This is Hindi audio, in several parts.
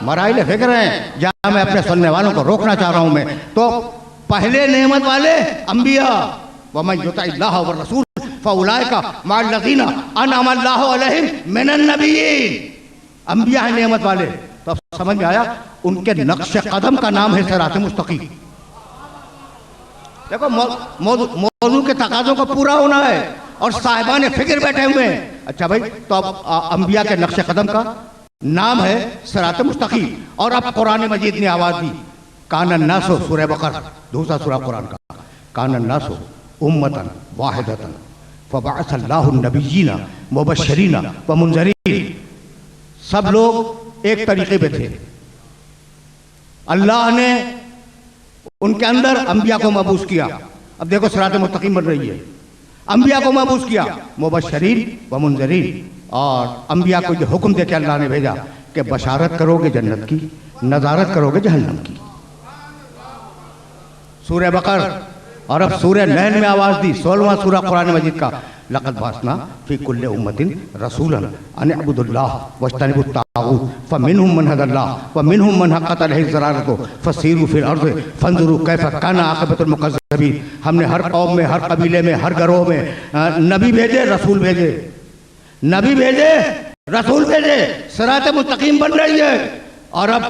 मराइल फिक्र हैं जहाँ मैं अपने सुनने वालों को रोकना चाह रहा हूँ मैं। तो पहले नेमत वाले अंबिया, वमन युतिइल्लाह व रसूल फउलाइका मअल्लज़ीना अनअमा अल्लाहु अलैहिम मिनन नबिय्यीन। अंबिया है नेमत वाले। तो अब समझ में आया, उनके नक्श कदम का नाम है सिरात मुस्तकीम। देखो मौजू के तकाज़ों को पूरा होना है और साहिबान फिक्र बैठे हुए हैं। अच्छा भाई, तो अब अंबिया के नक्श कदम का नाम है सिरात मुस्तकीम। और अब कुरान मजीद ने आवाज दी, कानन नासो, सूरह बकर दूसरा सूरह कुरान का, कानन नासो उम्मतन वाहिदतन फबअसल्लाहु नबिय्यीना मुबश्शिरीना व मुनज़रीन। सब लोग एक तरीके पे थे। अल्लाह ने उनके अंदर अंबिया को मबूस किया। अब देखो सिरात मुस्तकीम बन रही है। अंबिया को मबूस किया, मुबश्शिरीन व मुनज़रीन। और अंबिया को ये हुक्म दे के अल्लाह ने भेजा कि बशारत करोगे जन्नत की, नज़ारत करोगे जहन्नम की। सूरह बकर। और अब सूरह नहल में आवाज दी, 16वां सूरह कुरान मजीद का, लक़द बअसना फ़ी कुल्लि उम्मतिन रसूलन अन अअ्बुदुल्लाह वज्तनिबुत ताग़ूत फ़मिनहुम मन हदल्लाह व मिनहुम मन हक़्क़त अलैहि ज़लालतु फ़सीरू फ़िल अर्ज़ि फ़ंज़ुरू कैफ़ काना आक़िबतुल मुकज़्ज़बीन। हमने हर कौम में, हर कबीले में, हर घरों में नबी भेजे, रसूल भेजे, नबी भेजे, रसूल भेजे। सिरात मुस्तकीम बन रही है। और अब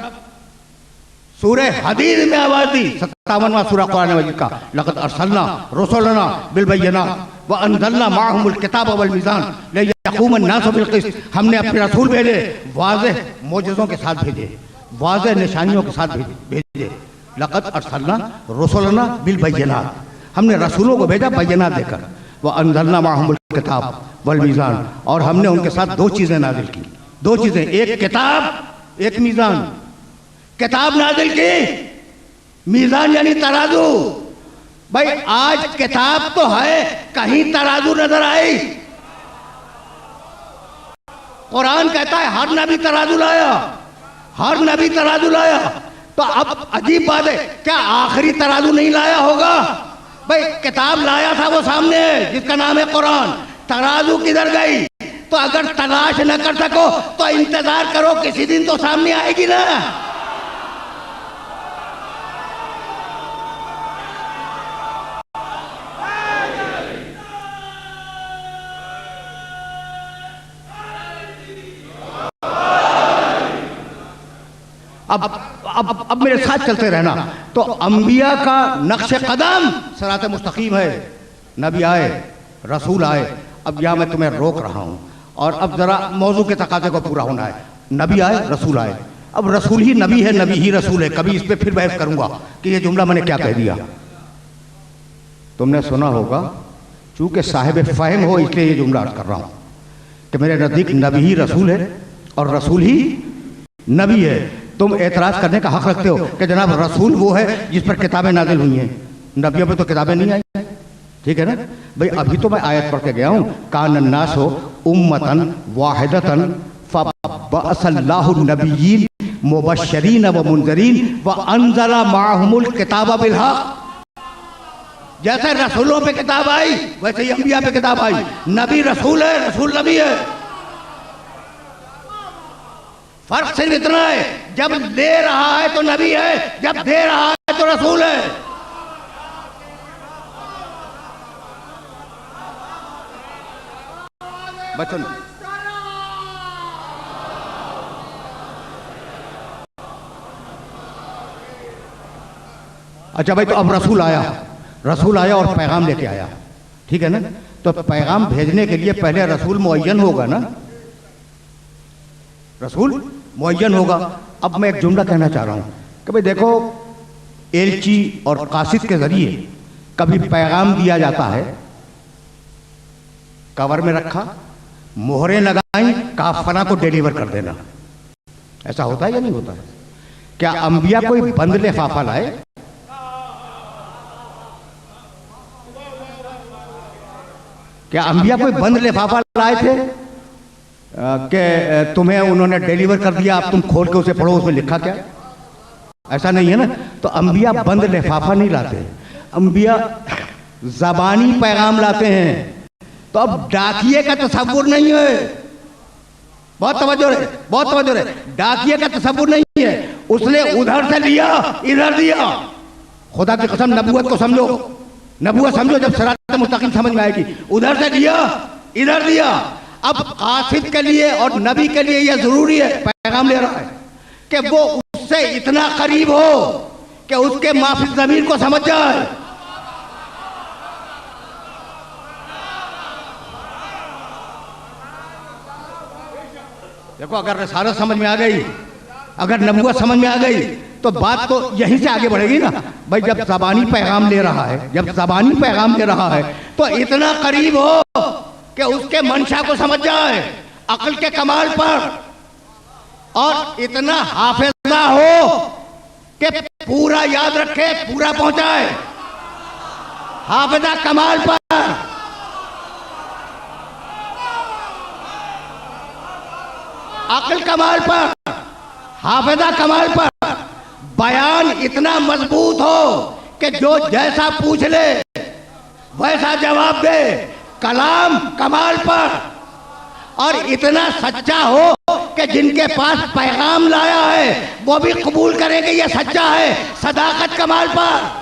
सूरह हदीद में आवाज दी, 57वां सूरह कुरान मजीद का, लक़द अरसलना रुसुलना बिलबय्यिनात व अंज़लना माअहुमुल किताब वल मीज़ान लियक़ूम अन्नासु बिल क़िस्त। हमने अपने रसूल भेजे, वाज़ेह मोजज़ों के साथ भेजे, वाज़ेह निशानियों के साथ भेजे। लक़द अरसलना रुसुलना बिलबय्यिनात, हमने रसूलों को भेजा बय्यिनात देकर। व अंज़लना माअहुमुल किताब वल मीज़ान, और हमने उनके साथ दो चीज़ें नाज़िल की, दो चीज़ें, एक किताब, एक मीज़ान। किताब नाज़िल की, मीज़ान यानी तराजू। भाई आज किताब तो है, कहीं तराजू नजर आई? कुरान कहता है हर नबी तराजू लाया, हर नबी तराजू लाया। तो अब अजीब बात है, क्या आखिरी तराजू नहीं लाया होगा? भाई किताब लाया था, वो सामने है, जिसका नाम है कुरान। तराजू किधर गई? तो अगर तलाश न कर सको तो इंतजार करो, किसी दिन तो सामने आएगी ना। अब मेरे साथ चलते रहना। तो अंबिया का नक्श कदम सिरात मुस्तकीम है। नबी आए, रसूल आए। अब यहाँ मैं तुम्हें रोक रहा हूँ और अब जरा मौजू के तकाजे को पूरा होना है। नबी आए, रसूल आए। अब रसूल ही नबी है, नबी ही रसूल है। कभी इस पे फिर बहस करूंगा कि ये जुमला मैंने क्या कह दिया। तुमने सुना होगा, चूंकि साहिब फ़हम हो इसलिए ये जुमला अर्ज कर रहा हूँ कि मेरे नज़दीक नबी ही रसूल है और रसूल ही नबी है। तुम एतराज़ करने का हक रखते हो कि जनाब रसूल वो है जिस पर किताबें नाज़िल हुई हैं, नबियों पे तो किताबें नहीं आई। ठीक है ना भाई? अभी तो मैं आयत पढ़ के गया हूँ, कानन नासो उम्मतन वाहिदतन फबअसल्लाहु नबिय्यीन मुबश्शिरीन व मुनज़रीन व अंज़ला माअहुमुल किताब बिल हक़। जैसे रसूलों पे किताब आई वैसे ही अंबिया पे किताब आई। नबी रसूल है, रसूल नबी है। फर्क सिर्फ इतना है, जब ले रहा है तो नबी है, जब दे रहा है तो रसूल है। बचन अच्छा भाई, तो अब रसूल आया, रसूल आया और पैगाम लेके आया। ठीक है ना? तो पैगाम भेजने के लिए पहले रसूल मुअय्यन होगा ना, रसूल मुअय्यन होगा। अब मैं एक जुमला कहना चाह रहा हूं कि भाई देखो, एलची और कासिद के जरिए कभी पैगाम दिया जाता है, कवर में रखा, मोहरें लगाई, काफला को डिलीवर कर देना। ऐसा होता है या नहीं होता है? क्या अंबिया कोई बंद लिफाफा लाए? क्या अंबिया कोई बंद लिफाफा लाए थे कि तुम्हें उन्होंने डिलीवर कर दिया, अब तुम खोल के उसे पढ़ो, उसमें लिखा क्या? ऐसा नहीं है ना। तो अंबिया बंद लिफाफा नहीं लाते, अंबिया ज़बानी पैगाम लाते हैं। तो अब डाकिए का तसव्वुर नहीं है, बहुत तवज्जो है, बहुत तवज्जो है। डाकिए का तसव्वुर नहीं है। उसने उधर से लिया इधर दिया। खुदा की कसम नबूवत को समझो, नबूवत समझो, जब सिरात मुस्तकीम समझ में आएगी। उधर से लिया इधर दिया। अब कासिद के लिए और नबी के लिए यह जरूरी है, पैगाम ले रहा है कि वो उससे इतना करीब हो कि उसके माफी जमीन को समझ जाए। देखो, अगर रिसालत समझ में आ गई, अगर नबूवत समझ में आ गई, तो बात तो यहीं से आगे बढ़ेगी ना भाई। जब ज़बानी पैगाम ले रहा है, जब ज़बानी पैगाम ले रहा है, तो इतना करीब हो कि उसके मंशा को समझ जाए अक्ल के कमाल पर, और इतना हाफिजा हो कि पूरा याद रखे, पूरा पहुंचाए। हाफिजा कमाल पर, अक्ल कमाल पर, हाफिजा कमाल पर, बयान इतना मजबूत हो कि जो जैसा पूछ ले वैसा जवाब दे। कलाम कमाल पर, और इतना सच्चा हो कि जिनके पास पैगाम लाया है वो भी कबूल करेंगे ये सच्चा है। सदाकत कमाल पर।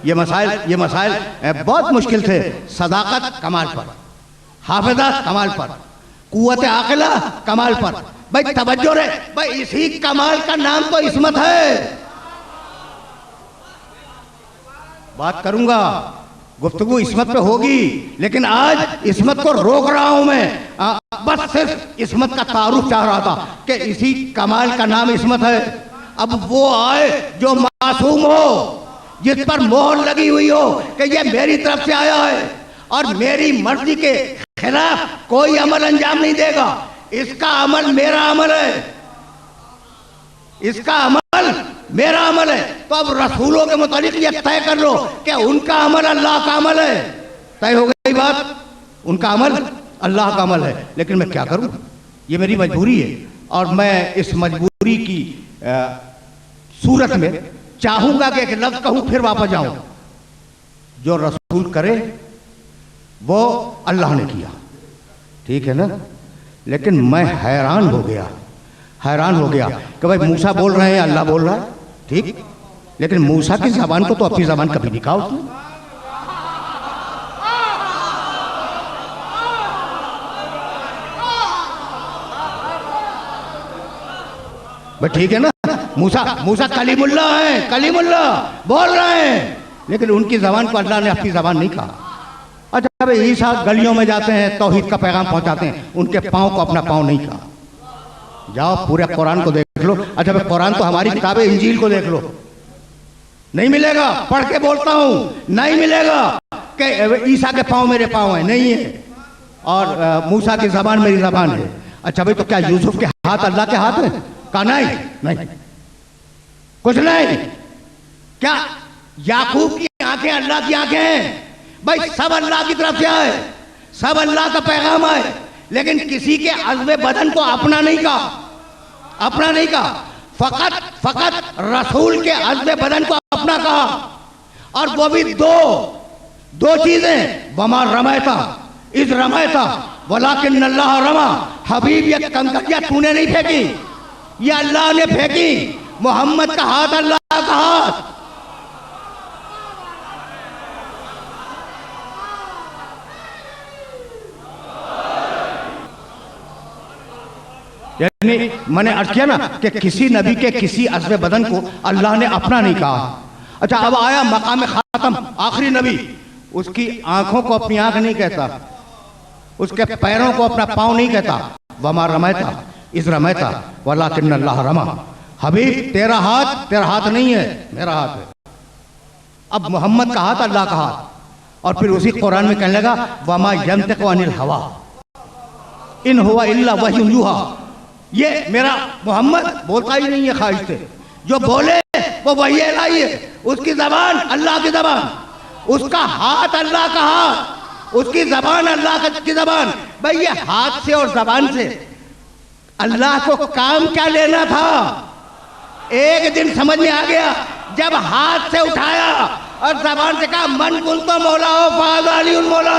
ये मसाइल बहुत मुश्किल थे। सदाकत कमाल पर, हाफिजा कमाल पर, कुव्वत आक़िला कमाल पर। भाई तवज्जो रे भाई, इसी कमाल का नाम तो इस्मत है। बात करूंगा, गुफ्तगू इस्मत पे होगी, लेकिन आज इस्मत को रोक रहा हूं मैं। बस सिर्फ इस्मत का तारुफ चाह रहा था कि इसी कमाल का नाम इस्मत है। अब वो आए जो मासूम हो, जिस पर मोहर लगी हुई हो कि ये मेरी तरफ से आया है और मेरी मर्जी के खिलाफ कोई अमल अंजाम नहीं देगा। इसका अमल मेरा अमल है, इसका अमल मेरा अमल है। तो अब रसूलों के मुतालिक ये तय कर लो कि उनका अमल अल्लाह का अमल है। तय हो गई बात, उनका अमल अल्लाह का अमल है। लेकिन मैं क्या करूं, ये मेरी मजबूरी है, और मैं इस मजबूरी की सूरत में चाहूंगा कि एक लफ्ज कहूं फिर वापस जाऊं। जो रसूल करे वो अल्लाह ने किया, ठीक है ना। लेकिन मैं हैरान हो गया कि भाई मूसा बोल रहे हैं, अल्लाह बोल रहा है, ठीक। लेकिन मूसा की जबान को तो अपनी जबान कभी नहीं कहा उसने। भाई ठीक है ना, मूसा कलीमुल्ला है, कलीमुल्ला बोल रहे हैं, लेकिन उनकी जबान को अल्लाह ने अपनी जबान नहीं कहा। अच्छा भाई, ईसा गलियों में जाते हैं, तौहीद का पैगाम पहुंचाते हैं, उनके पांव को अपना पांव नहीं कहा। जाओ पूरे कुरान को देख लो। अच्छा भाई, कुरान तो हमारी किताब है, इंजील को देख लो, नहीं मिलेगा। पढ़ के बोलता हूं, नहीं मिलेगा कि ईसा के पांव मेरे पांव है, नहीं है, और मूसा की जबान मेरी जबान है। अच्छा भाई, तो क्या यूसुफ के हाथ अल्लाह के हाथ है? कहा नहीं, कुछ नहीं। क्या याकूब की आंखें अल्लाह की आंखें हैं? भाई सब अल्लाह की तरफ से आए, सब अल्लाह का पैगाम आए, लेकिन किसी के अज़्वे बदन को अपना नहीं कहा, फकत रसूल के अज़्वे बदन को अपना कहा। और वो भी दो चीजें, वमा रमैता इज़ रमैता वलाकिन अल्लाह रमा। हबीब, ये कंकरिया तूने नहीं फेंकी, ये अल्लाह ने फेंकी। मोहम्मद का हाथ अल्लाह का हाथ। यानी मैंने अर्ज किया ना कि किसी नबी के किसी अज़्वे बदन को अल्लाह ने अपना नहीं कहा। अच्छा, अब आया मकाम खातम, आखिरी नबी, उसकी आंखों को अपनी आंख नहीं कहता, उसके पैरों को अपना पांव नहीं कहता। वमा रमैता इज़ रमैता वलाकिन अल्लाह रमा। हबीब, तेरा हाथ नहीं है, मेरा हाथ है। अब मोहम्मद का हाथ अल्लाह का हाथ। और फिर उसी कुरान में कहने लगा, वमा यंतिकु अनिल हवा इन हुवा इल्ला वह्युन यूहा। ये मेरा मोहम्मद बोलता ही नहीं है ख्वाहिश से, जो बोले वो वही इलाही है। उसकी जबान अल्लाह की जबान, उसका हाथ अल्लाह का हाथ, उसकी जबान अल्लाह की जबान। भाई ये हाथ से और जबान से अल्लाह को काम क्या लेना था? एक दिन समझ में आ गया जब हाथ से उठाया और जबान से कहा मन कुन तो मौला हो फाज़ अली उल मौला,